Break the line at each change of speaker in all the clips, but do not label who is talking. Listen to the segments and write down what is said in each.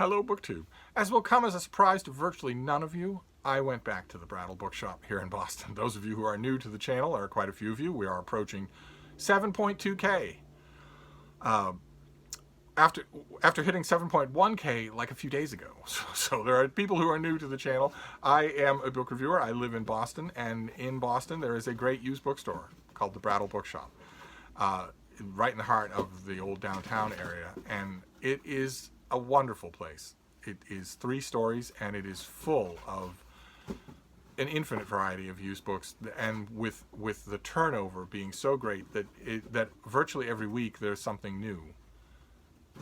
Hello, BookTube. As will come as a surprise to virtually none of you, I went back to the Brattle bookshop here in Boston. Those of you who are new to the channel, are quite a few of you, we are approaching 7.2K. After hitting 7.1K like a few days ago. So there are people who are new to the channel. I am a book reviewer. I live in Boston, and in Boston there is a great used bookstore called the Brattle Bookshop, right in the heart of the old downtown area, and it is a wonderful place. It is 3 stories, and it is full of an infinite variety of used books, and with the turnover being so great that virtually every week there's something new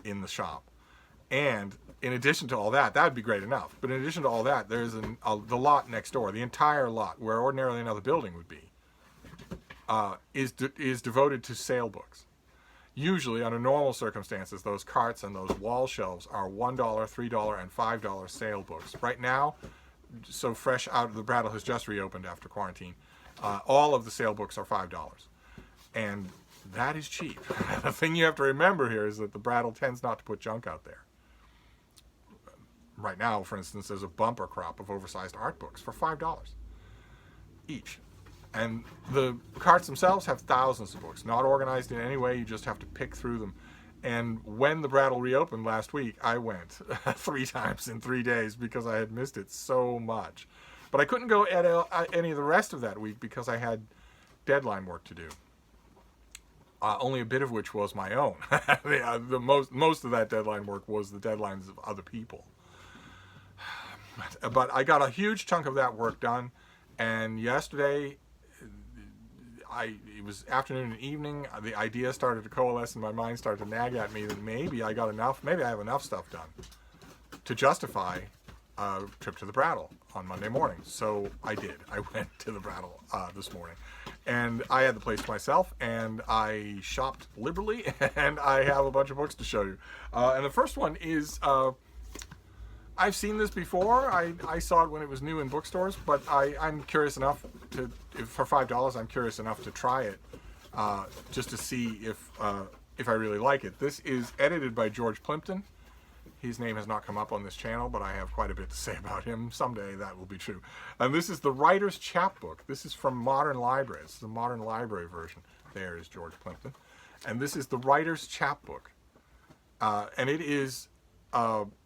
in the shop. And in addition to all that, that would be great enough, but in addition to all that, there's the lot next door, the entire lot where ordinarily another building would be, is devoted to sale books. Usually, under normal circumstances, those carts and those wall shelves are $1, $3, and $5 sale books. Right now, so fresh out of the Brattle has just reopened after quarantine, all of the sale books are $5. And that is cheap. The thing you have to remember here is that the Brattle tends not to put junk out there. Right now, for instance, there's a bumper crop of oversized art books for $5 each. And the carts themselves have thousands of books, not organized in any way, you just have to pick through them. And when the Brattle reopened last week, I went 3 times in 3 days because I had missed it so much. But I couldn't go at any of the rest of that week because I had deadline work to do. Only a bit of which was my own. Most of that deadline work was the deadlines of other people. But I got a huge chunk of that work done, and yesterday, it was afternoon and evening, the idea started to coalesce in my mind, started to nag at me that maybe I have enough stuff done to justify a trip to the Brattle on Monday morning. So I did. I went to the Brattle this morning, and I had the place to myself, and I shopped liberally, and I have a bunch of books to show you. And the first one is, I've seen this before. I saw it when it was new in bookstores, but I'm curious enough for $5, I'm curious enough to try it, just to see if I really like it. This is edited by George Plimpton. His name has not come up on this channel, but I have quite a bit to say about him. Someday that will be true. And this is the writer's chapbook. This is from Modern Library. This is the Modern Library version. There is George Plimpton. And this is the writer's chapbook. And it is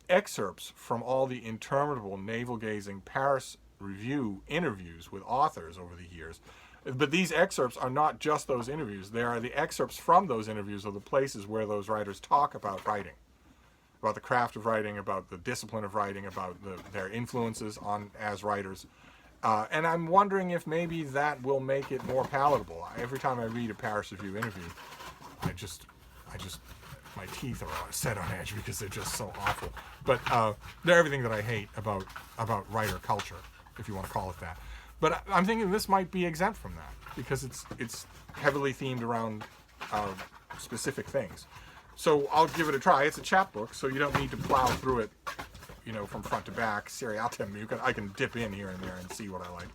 excerpts from all the interminable navel-gazing Paris Review interviews with authors over the years. But these excerpts are not just those interviews. They are the excerpts from those interviews of the places where those writers talk about writing, about the craft of writing, about the discipline of writing, about their influences as writers. And I'm wondering if maybe that will make it more palatable. Every time I read a Paris Review interview, my teeth are set on edge because they're just so awful. But they're everything that I hate about writer culture, if you want to call it that. But I'm thinking this might be exempt from that because it's heavily themed around specific things. So I'll give it a try. It's a chapbook, so you don't need to plow through it, from front to back. Seriatim, I can dip in here and there and see what I like.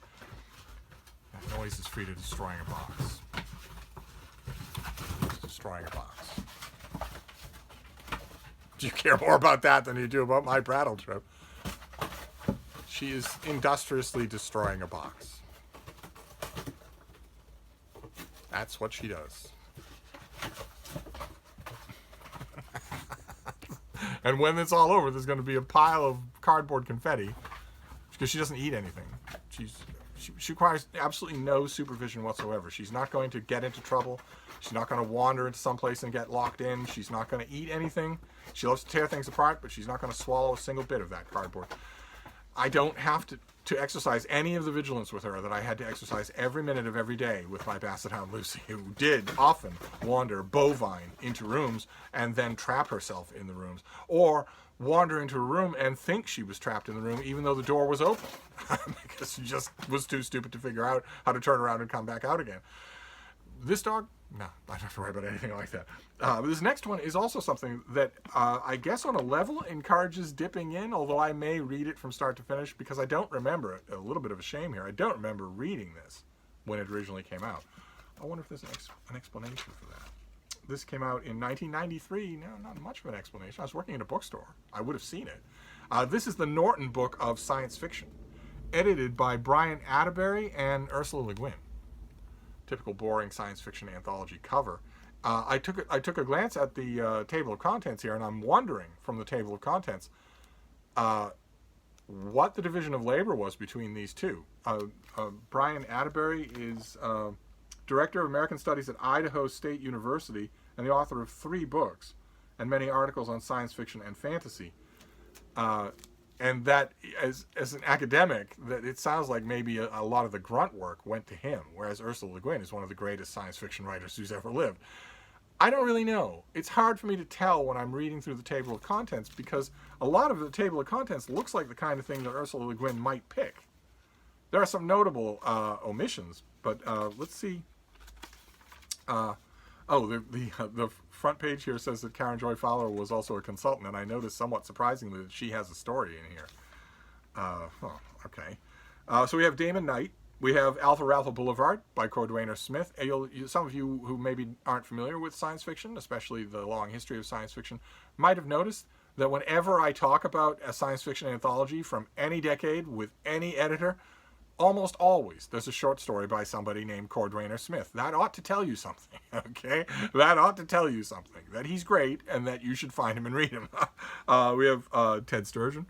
That noise is free to destroying a box. It's destroying a box. Do you care more about that than you do about my Brattle trip? She is industriously destroying a box. That's what she does. And when it's all over, there's going to be a pile of cardboard confetti because she doesn't eat anything. She requires absolutely no supervision whatsoever. She's not going to get into trouble. She's not going to wander into some place and get locked in. She's not going to eat anything. She loves to tear things apart, but she's not going to swallow a single bit of that cardboard. I don't have to exercise any of the vigilance with her that I had to exercise every minute of every day with my Basset Hound Lucy, who did often wander bovine into rooms and then trap herself in the rooms, or wander into a room and think she was trapped in the room even though the door was open because she just was too stupid to figure out how to turn around and come back out again. This dog, no, I don't have to worry about anything like that. This next one is also something that I guess on a level encourages dipping in, although I may read it from start to finish because I don't remember it. A little bit of a shame here. I don't remember reading this when it originally came out. I wonder if there's an explanation for that. This came out in 1993. No, not much of an explanation. I was working in a bookstore. I would have seen it. This is the Norton book of science fiction, edited by Brian Atterbury and Ursula Le Guin. Typical boring science fiction anthology cover. I took a glance at the table of contents here, and I'm wondering from the table of contents what the division of labor was between these two. Brian Atterbury is Director of American Studies at Idaho State University and the author of 3 books and many articles on science fiction and fantasy. And that, as an academic, that it sounds like maybe a lot of the grunt work went to him, whereas Ursula Le Guin is one of the greatest science fiction writers who's ever lived. I don't really know. It's hard for me to tell when I'm reading through the table of contents, because a lot of the table of contents looks like the kind of thing that Ursula Le Guin might pick. There are some notable omissions, but let's see. The front page here says that Karen Joy Fowler was also a consultant, and I noticed somewhat surprisingly that she has a story in here. Okay. So we have Damon Knight. We have Alpha Ralpha Boulevard by Cordwainer Smith. Some of you who maybe aren't familiar with science fiction, especially the long history of science fiction, might have noticed that whenever I talk about a science fiction anthology from any decade with any editor, almost always there's a short story by somebody named Cordwainer Smith. That ought to tell you something, okay? That ought to tell you something, that he's great and that you should find him and read him. We have Ted Sturgeon,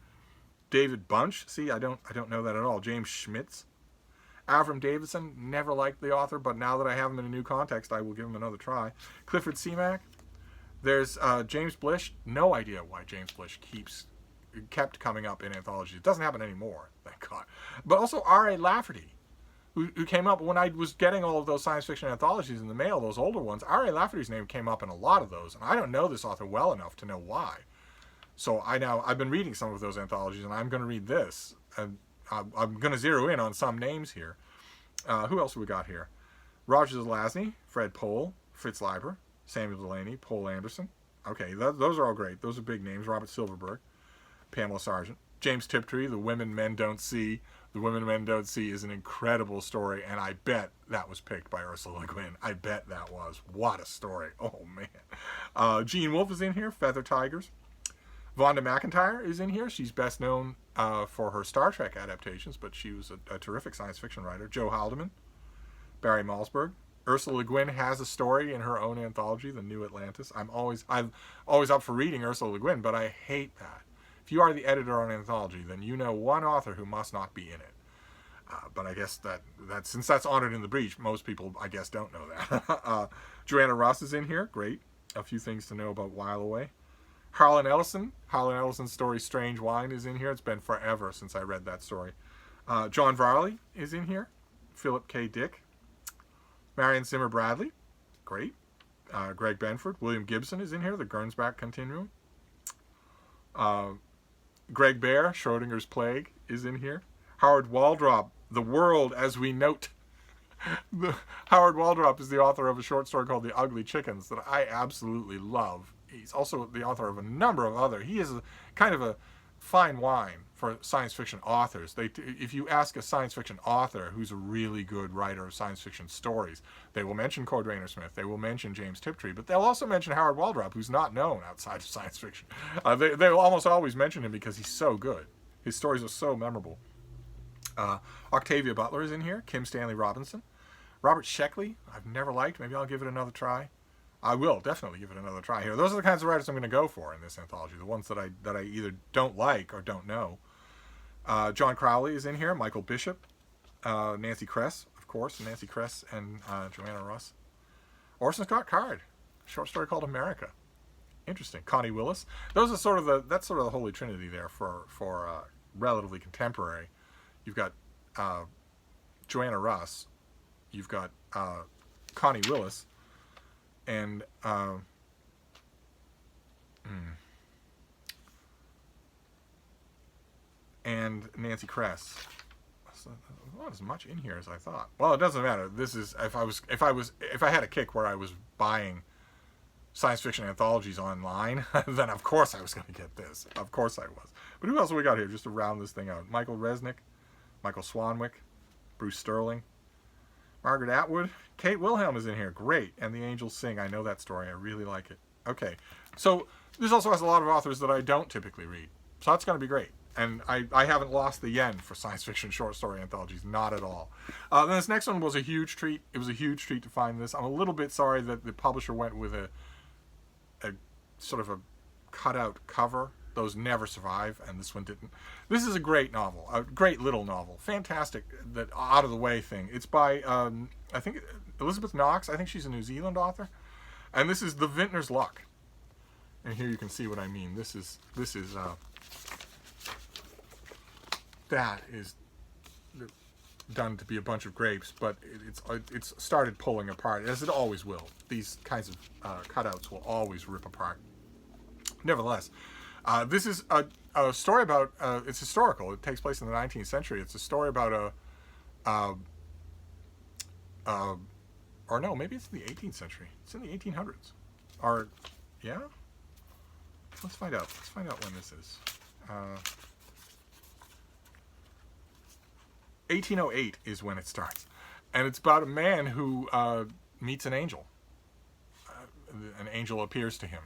David Bunch. See, I don't know that at all. James Schmitz. Avram Davidson, never liked the author, but now that I have him in a new context, I will give him another try. Clifford Seamack. There's James Blish. No idea why James Blish kept coming up in anthologies. It doesn't happen anymore, thank God. But also R.A. Lafferty, who came up when I was getting all of those science fiction anthologies in the mail, those older ones. R.A. Lafferty's name came up in a lot of those, and I don't know this author well enough to know why. So I've been reading some of those anthologies, and I'm going to read this, and I'm going to zero in on some names here. Who else have we got here? Roger Zelazny, Fred Pohl, Fritz Leiber, Samuel Delaney, Paul Anderson. Okay, those are all great. Those are big names. Robert Silverberg, Pamela Sargent, James Tiptree, The Women Men Don't See. The Women Men Don't See is an incredible story, and I bet that was picked by Ursula Le Guin. I bet that was. What a story. Oh, man. Jean Wolfe is in here, Feather Tigers. Vonda McIntyre is in here. She's best known for her Star Trek adaptations, but she was a terrific science fiction writer. Joe Haldeman, Barry Malzberg. Ursula Le Guin has a story in her own anthology, The New Atlantis. I'm always up for reading Ursula Le Guin, but I hate that. If you are the editor on an anthology, then you know one author who must not be in it. But I guess that since that's honored in the breach, most people, I guess, don't know that. Joanna Russ is in here. Great. A few things to know about While Away. Harlan Ellison's story Strange Wine is in here. It's been forever since I read that story. John Varley is in here. Philip K. Dick. Marion Zimmer Bradley. Great. Greg Benford. William Gibson is in here. The Gernsback Continuum. Greg Bear, Schrodinger's Plague, is in here. Howard Waldrop, The World as We Note. Howard Waldrop is the author of a short story called The Ugly Chickens that I absolutely love. He's also the author of a number of other. He is kind of a fine wine for science fiction authors. If you ask a science fiction author who's a really good writer of science fiction stories, they will mention Cordwainer Smith, they will mention James Tiptree, but they'll also mention Howard Waldrop, who's not known outside of science fiction. They will almost always mention him because he's so good. His stories are so memorable. Octavia Butler is in here. Kim Stanley Robinson. Robert Sheckley, I've never liked. Maybe I'll give it another try. I will definitely give it another try here. Those are the kinds of writers I'm going to go for in this anthology, the ones that I either don't like or don't know. John Crowley is in here. Michael Bishop. Nancy Kress, of course. Nancy Kress and Joanna Russ. Orson Scott Card. A short story called America. Interesting. Connie Willis. Those are that's sort of the holy trinity there for relatively contemporary. You've got Joanna Russ. You've got Connie Willis. And Nancy Kress. So, not as much in here as I thought. Well, it doesn't matter. This is if I had a kick where I was buying science fiction anthologies online, then of course I was going to get this. Of course I was. But who else have we got here just to round this thing out? Michael Resnick, Michael Swanwick, Bruce Sterling, Margaret Atwood. Kate Wilhelm is in here. Great. And The Angels Sing. I know that story. I really like it. Okay. So this also has a lot of authors that I don't typically read. So that's going to be great. And I haven't lost the yen for science fiction short story anthologies, not at all. Then this next one was a huge treat. It was a huge treat to find this. I'm a little bit sorry that the publisher went with a sort of a cutout cover. Those never survive, and this one didn't. This is a great novel, a great little novel, fantastic. That out of the way thing. It's by I think Elizabeth Knox. I think she's a New Zealand author, and this is The Vintner's Luck. And here you can see what I mean. This is that is done to be a bunch of grapes, but it's started pulling apart, as it always will. These kinds of cutouts will always rip apart. Nevertheless, this is a story about, it's historical. It takes place in the 19th century. It's a story about or no, maybe it's the 18th century. It's in the 1800s. Or, yeah? Let's find out. Let's find out when this is. 1808 is when it starts. And it's about a man who meets an angel. An angel appears to him.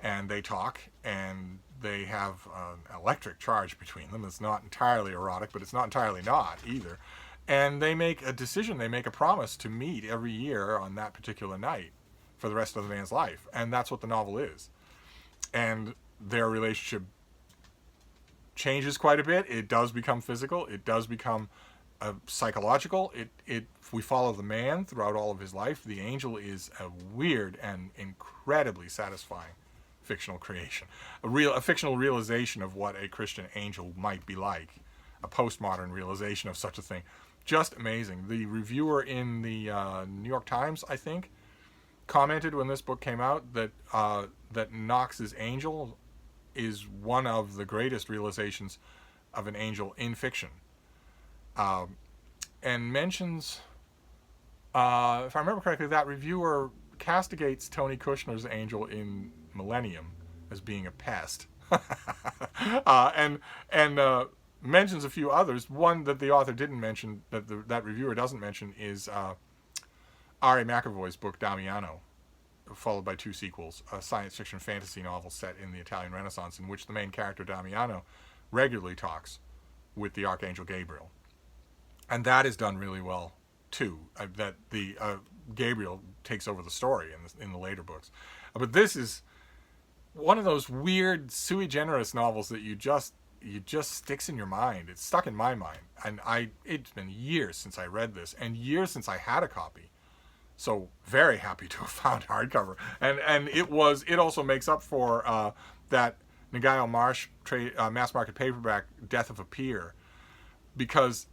And they talk, and they have an electric charge between them. It's not entirely erotic, but it's not entirely not either. And they make a decision, they make a promise to meet every year on that particular night for the rest of the man's life. And that's what the novel is. And their relationship changes quite a bit. It does become physical. It does become psychological. We follow the man throughout all of his life. The angel is a weird and incredibly satisfying fictional creation, a fictional realization of what a Christian angel might be like, a postmodern realization of such a thing. Just amazing. The reviewer in the New York Times, I think, commented when this book came out that Knox's angel is one of the greatest realizations of an angel in fiction, and mentions, if I remember correctly, that reviewer castigates Tony Kushner's angel in Millennium as being a pest, and mentions a few others. One that the author didn't mention, that reviewer doesn't mention, is R.A. McAvoy's book Damiano, followed by 2 sequels, a science fiction fantasy novel set in the Italian Renaissance, in which the main character Damiano regularly talks with the Archangel Gabriel, and that is done really well too. That the Gabriel takes over the story in the later books, but this is one of those weird sui generis novels that you just sticks in your mind. It's stuck in my mind, and it's been years since I read this, and years since I had a copy. So very happy to have found hardcover, and it also makes up for that Nagayo Marsh mass market paperback Death of a Peer, because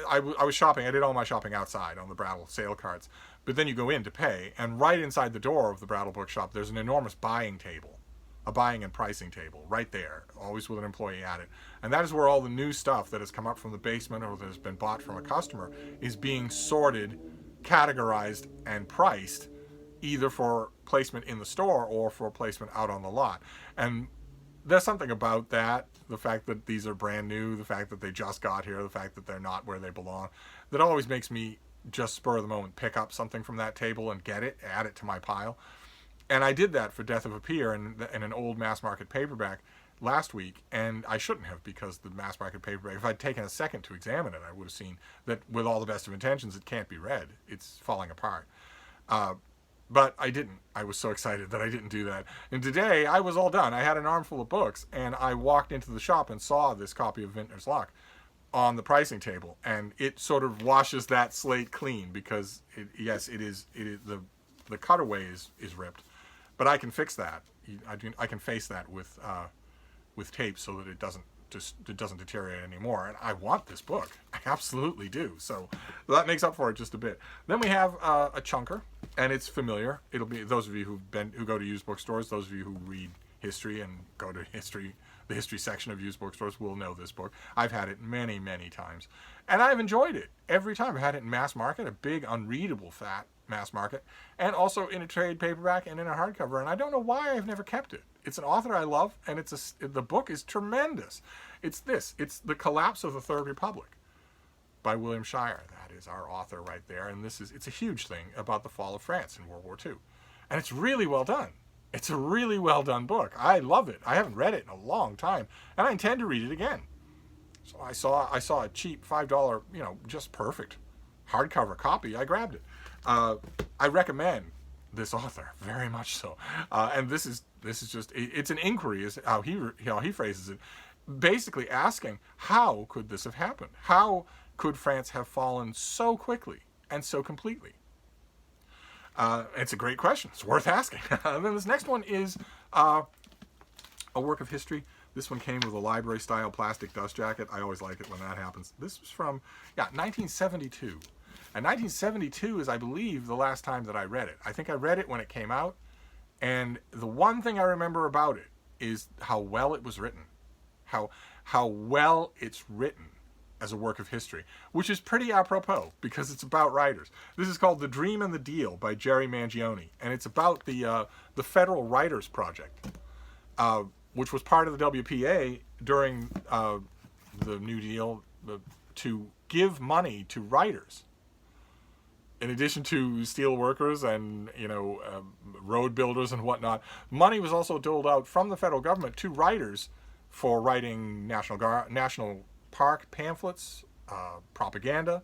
I was shopping. I did all my shopping outside on the Brattle sale carts, but then you go in to pay, and right inside the door of the Brattle bookshop, there's an enormous buying table, a buying and pricing table right there, always with an employee at it. And that is where all the new stuff that has come up from the basement or that has been bought from a customer is being sorted, categorized, and priced, either for placement in the store or for placement out on the lot. And there's something about that, the fact that these are brand new, the fact that they just got here, the fact that they're not where they belong, that always makes me just spur of the moment pick up something from that table and get it, add it to my pile. And I did that for Death of a Peer in an old mass market paperback last week, and I shouldn't have, because the mass market paperback, if I'd taken a second to examine it, I would have seen that with all the best of intentions, it can't be read. It's falling apart. But I didn't. I was so excited that I didn't do that. And today, I was all done. I had an armful of books, and I walked into the shop and saw this copy of Vintner's Luck on the pricing table, and it sort of washes that slate clean, because it is the cutaway is ripped, but I can fix that. I can face that with tape so that it doesn't deteriorate anymore. And I want this book. I absolutely do. So that makes up for it just a bit. Then we have a chunker, and it's familiar. It'll be those of you who go to used bookstores, those of you who read history and go to the history section of used bookstores will know this book. I've had it many, many times, and I've enjoyed it every time. I've had it in mass market, a big, unreadable, fat mass market, and also in a trade paperback and in a hardcover, and I don't know why I've never kept it. It's an author I love, and the book is tremendous. It's The Collapse of the Third Republic by William Shirer. That is our author right there, and it's a huge thing about the fall of France in World War II. And it's really well done. It's a really well done book. I love it. I haven't read it in a long time, and I intend to read it again. So I saw a cheap $5, just perfect hardcover copy. I grabbed it. I recommend this author very much so. And this is just it's an inquiry, is how he phrases it, basically asking, how could this have happened? How could France have fallen so quickly and so completely? It's a great question. It's worth asking. And then this next one is a work of history. This one came with a library-style plastic dust jacket. I always like it when that happens. This was from, 1972. And 1972 is, I believe, the last time that I read it. I think I read it when it came out. And the one thing I remember about it is how well it was written. How well it's written as a work of history, which is pretty apropos because it's about writers. This is called The Dream and the Deal by Jerry Mangione, and it's about the Federal Writers Project, which was part of the WPA during the New Deal to give money to writers. In addition to steel workers and road builders and whatnot, money was also doled out from the federal government to writers for writing national park pamphlets, propaganda,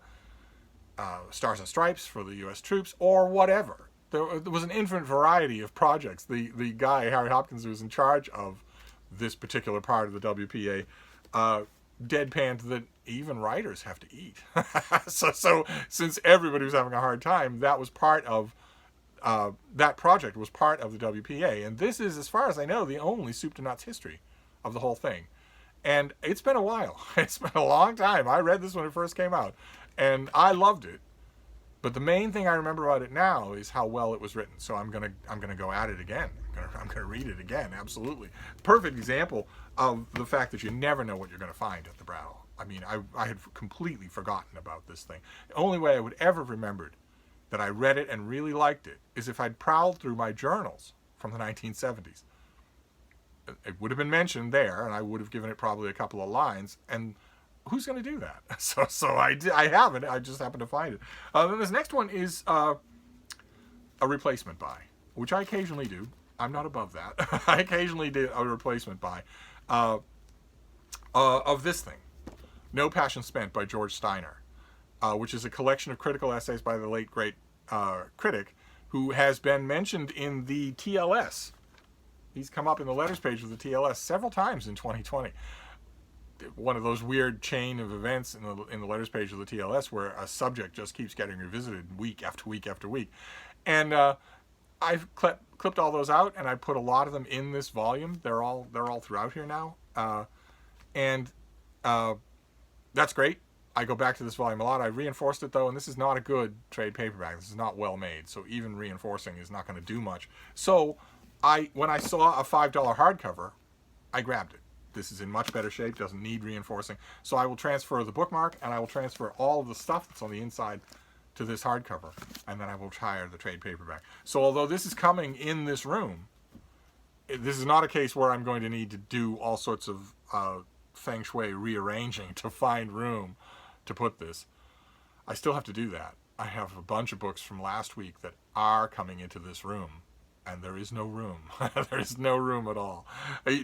Stars and Stripes for the U.S. troops, or whatever. There was an infinite variety of projects. The guy, Harry Hopkins, who was in charge of this particular part of the WPA, deadpanned that even writers have to eat. so since everybody was having a hard time, that was part of that project was part of the WPA. And this is, as far as I know, the only soup to nuts history of the whole thing. And it's been a while. It's been a long time. I read this when it first came out, and I loved it. But the main thing I remember about it now is how well it was written. So I'm gonna go at it again. I'm gonna read it again. Absolutely, perfect example of the fact that you never know what you're gonna find at the Brattle. I mean, I had completely forgotten about this thing. The only way I would ever have remembered that I read it and really liked it is if I'd prowled through my journals from the 1970s. It would have been mentioned there, and I would have given it probably a couple of lines. And who's going to do that? So I haven't. I just happened to find it. Then this next one is a replacement buy, which I occasionally do. I'm not above that. I occasionally did a replacement buy of this thing, No Passion Spent by George Steiner, which is a collection of critical essays by the late, great critic who has been mentioned in the TLS. He's come up in the letters page of the TLS several times in 2020. One of those weird chain of events in the letters page of the TLS where a subject just keeps getting revisited week after week after week. And I've clipped all those out, and I put a lot of them in this volume. They're all throughout here now. And that's great. I go back to this volume a lot. I reinforced it, though, and this is not a good trade paperback. This is not well made, so even reinforcing is not going to do much. So when I saw a $5 hardcover, I grabbed it. This is in much better shape, doesn't need reinforcing. So I will transfer the bookmark, and I will transfer all of the stuff that's on the inside to this hardcover, and then I will hire the trade paperback. So although this is coming in this room, this is not a case where I'm going to need to do all sorts of feng shui rearranging to find room to put this. I still have to do that. I have a bunch of books from last week that are coming into this room, and there is no room. There is no room at all.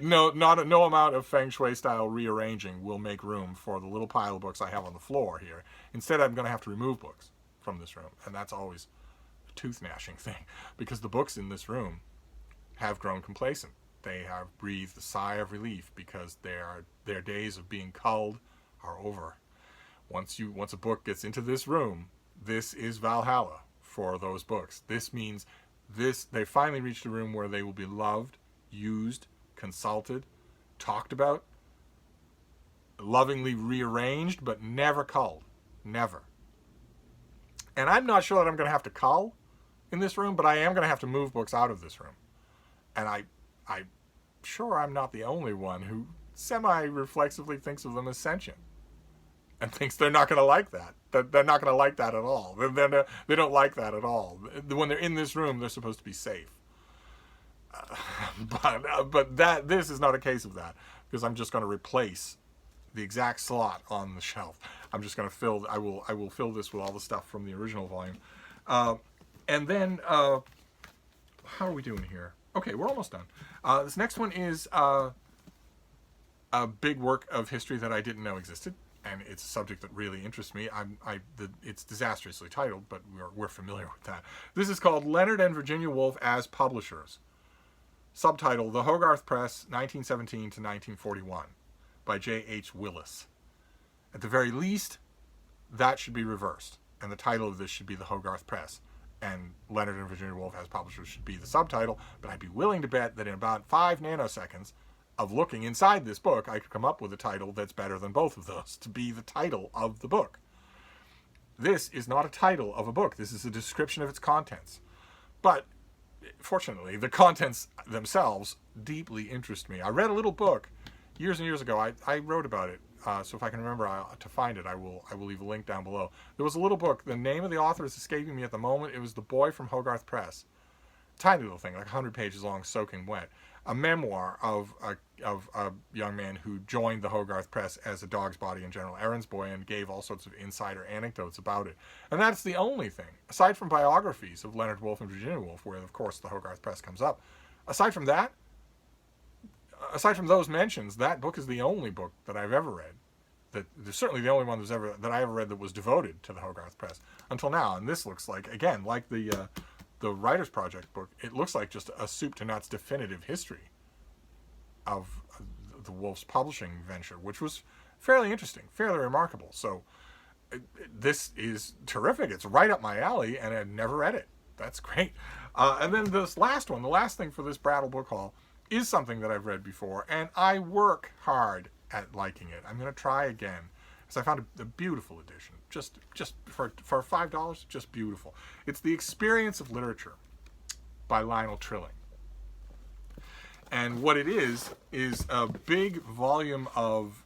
No amount of feng shui style rearranging will make room for the little pile of books I have on the floor here. Instead, I'm going to have to remove books from this room, and that's always a tooth-gnashing thing, because the books in this room have grown complacent. They have breathed a sigh of relief because their days of being culled are over. Once a book gets into this room, this is Valhalla for those books. This means they finally reached a room where they will be loved, used, consulted, talked about, lovingly rearranged, but never culled. Never. And I'm not sure that I'm going to have to cull in this room, but I am going to have to move books out of this room. And I'm sure I'm not the only one who semi-reflexively thinks of them as sentient and thinks they're not going to like that. They're not going to like that at all. They don't like that at all. When they're in this room, they're supposed to be safe. But this is not a case of that, because I'm just going to replace the exact slot on the shelf. I'm just going to I will fill this with all the stuff from the original volume. And then, how are we doing here? Okay, we're almost done. This next one is a big work of history that I didn't know existed, and it's a subject that really interests me. It's disastrously titled, but we're familiar with that. This is called Leonard and Virginia Woolf as Publishers. Subtitle: The Hogarth Press, 1917 to 1941, by J.H. Willis. At the very least, that should be reversed, and the title of this should be The Hogarth Press, and Leonard and Virginia Woolf as Publishers should be the subtitle, but I'd be willing to bet that in about 5 nanoseconds of looking inside this book, I could come up with a title that's better than both of those to be the title of the book. This is not a title of a book. This is a description of its contents. But fortunately, the contents themselves deeply interest me. I read a little book years and years ago. I wrote about it. So if I can remember to find it, I will leave a link down below. There was a little book. The name of the author is escaping me at the moment. It was The Boy from Hogarth Press. Tiny little thing, like 100 pages long, soaking wet. A memoir of a young man who joined the Hogarth Press as a dog's body and general errands boy and gave all sorts of insider anecdotes about it. And that's the only thing. Aside from biographies of Leonard Woolf and Virginia Woolf, where, of course, the Hogarth Press comes up, aside from those mentions, that book is the only book that I've ever read. There's certainly the only one that I ever read that was devoted to the Hogarth Press until now. And this looks like, again, like the Writers Project book, it looks like just a soup to nuts definitive history of the Woolf's publishing venture, which was fairly interesting, fairly remarkable. So this is terrific. It's right up my alley, and I'd never read it. That's great. And then this last one, the last thing for this Brattle book haul, is something that I've read before, and I work hard at liking it. I'm going to try again, because I found a beautiful edition. Just for $5, just beautiful. It's The Experience of Literature by Lionel Trilling. And what it is a big volume of,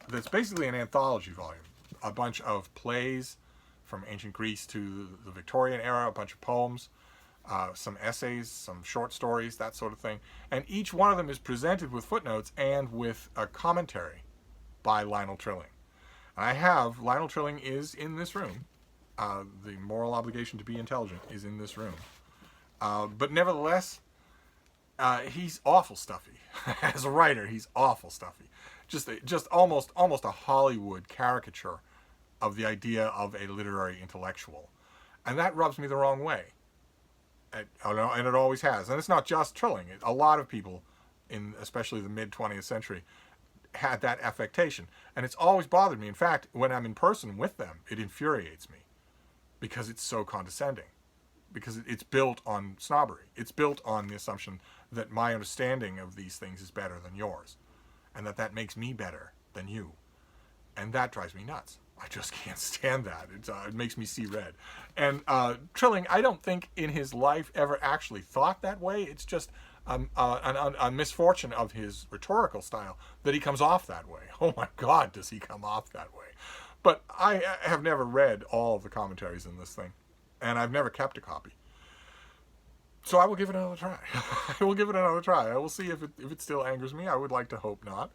that's basically an anthology volume. A bunch of plays from ancient Greece to the Victorian era, a bunch of poems, some essays, some short stories, that sort of thing. And each one of them is presented with footnotes and with a commentary by Lionel Trilling. And I have, Lionel Trilling is in this room. The Moral Obligation to Be Intelligent is in this room. But nevertheless, he's awful stuffy. As a writer, he's awful stuffy. Just almost a Hollywood caricature of the idea of a literary intellectual. And that rubs me the wrong way. And it always has. And it's not just Trilling. A lot of people, in especially the mid-20th century, had that affectation. And it's always bothered me. In fact, when I'm in person with them, it infuriates me. Because it's so condescending. Because it's built on snobbery. It's built on the assumption that my understanding of these things is better than yours. And that makes me better than you. And that drives me nuts. I just can't stand that. It makes me see red. And Trilling, I don't think in his life ever actually thought that way. It's just a misfortune of his rhetorical style that he comes off that way. Oh my God, does he come off that way. But I have never read all of the commentaries in this thing. And I've never kept a copy. So I will give it another try. I will give it another try. I will see if it still angers me. I would like to hope not.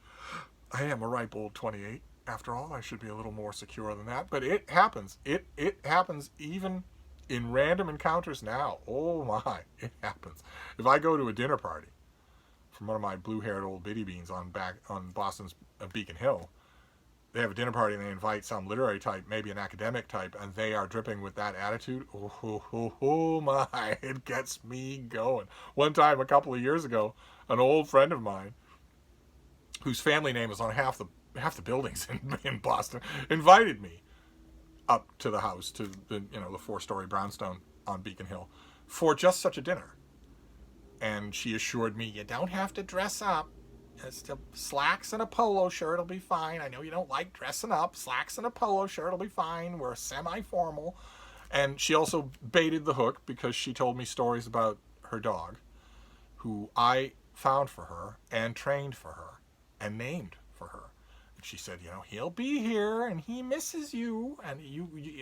I am a ripe old 28. After all, I should be a little more secure than that. But it happens. It happens even in random encounters now. Oh my, it happens. If I go to a dinner party from one of my blue-haired old biddy beans on Boston's Beacon Hill, they have a dinner party and they invite some literary type, maybe an academic type, and they are dripping with that attitude. Oh my, it gets me going. One time, a couple of years ago, an old friend of mine, whose family name is on half the buildings in Boston, invited me up to the house, to the 4-story brownstone on Beacon Hill, for just such a dinner. And she assured me, you don't have to dress up. It's just slacks and a polo shirt will be fine. I know you don't like dressing up. Slacks and a polo shirt will be fine. We're semi-formal. And she also baited the hook because she told me stories about her dog, who I found for her and trained for her and named for her. And she said, he'll be here and he misses you, and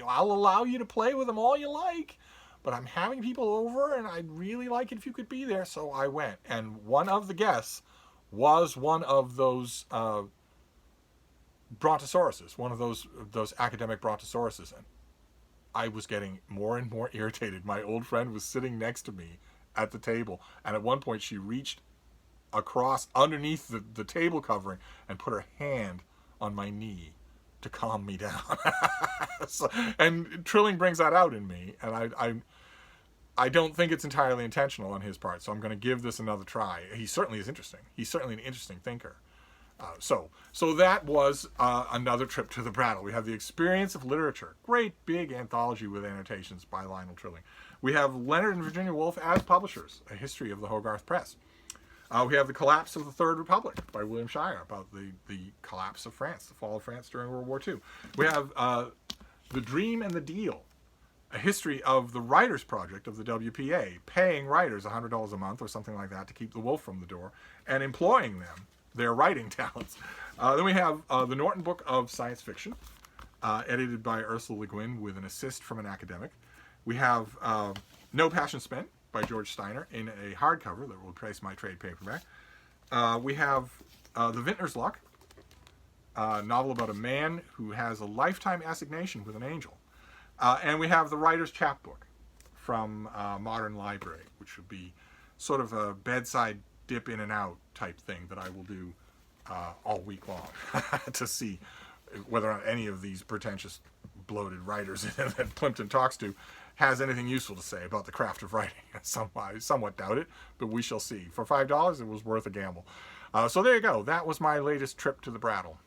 I'll allow you to play with him all you like, but I'm having people over and I'd really like it if you could be there. So I went, and one of the guests was one of those brontosauruses, one of those academic brontosauruses. And I was getting more and more irritated. My old friend was sitting next to me at the table. And at one point she reached across underneath the table covering and put her hand on my knee to calm me down. So, and Trilling brings that out in me, and I don't think it's entirely intentional on his part, so I'm going to give this another try. He certainly is interesting. He's certainly an interesting thinker. So that was another trip to the Brattle. We have The Experience of Literature, great big anthology with annotations by Lionel Trilling. We have Leonard and Virginia Woolf as publishers, a history of the Hogarth Press. We have The Collapse of the Third Republic by William Shire, about the collapse of France, the fall of France during World War II. We have The Dream and the Deal, a history of the Writers' Project of the WPA, paying writers $100 a month or something like that to keep the wolf from the door, and employing them, their writing talents. Then we have the Norton Book of Science Fiction, edited by Ursula Le Guin with an assist from an academic. We have No Passion Spent by George Steiner in a hardcover that will replace my trade paperback. We have The Vintner's Luck, a novel about a man who has a lifetime assignation with an angel. And we have The Writer's Chapbook from Modern Library, which would be sort of a bedside dip in and out type thing that I will do all week long to see whether or not any of these pretentious, bloated writers that Plimpton talks to has anything useful to say about the craft of writing. I somewhat doubt it, but we shall see. For $5, it was worth a gamble. So there you go. That was my latest trip to the Brattle.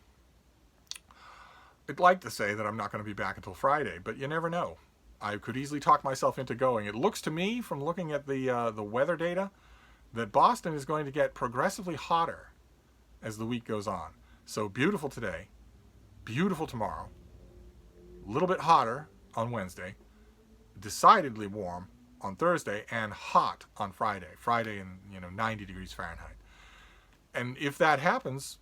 I'd like to say that I'm not going to be back until Friday, but you never know. I could easily talk myself into going. It looks to me, from looking at the weather data, that Boston is going to get progressively hotter as the week goes on. So beautiful today, beautiful tomorrow, a little bit hotter on Wednesday, decidedly warm on Thursday, and hot on Friday. Friday in 90 degrees Fahrenheit. And if that happens,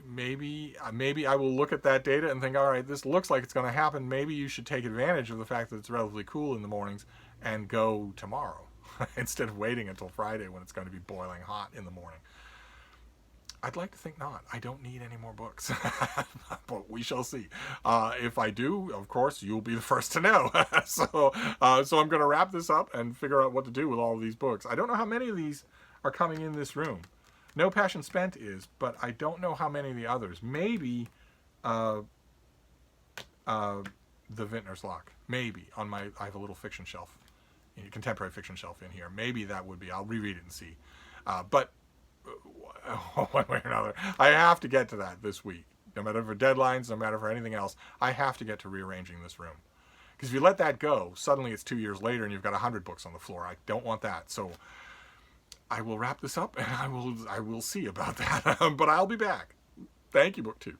maybe I will look at that data and think, all right, this looks like it's going to happen. Maybe you should take advantage of the fact that it's relatively cool in the mornings and go tomorrow instead of waiting until Friday when it's going to be boiling hot in the morning. I'd like to think not. I don't need any more books, but we shall see. If I do, of course, you'll be the first to know. So I'm going to wrap this up and figure out what to do with all of these books. I don't know how many of these are coming in this room. No Passion Spent is, but I don't know how many of the others. Maybe The Vintner's Luck. Maybe I have a little fiction shelf, contemporary fiction shelf in here. Maybe that would be. I'll reread it and see. But one way or another, I have to get to that this week. No matter for deadlines, no matter for anything else, I have to get to rearranging this room. Because if you let that go, suddenly it's 2 years later and you've got 100 books on the floor. I don't want that. So I will wrap this up and I will see about that. But I'll be back. Thank you, BookTube.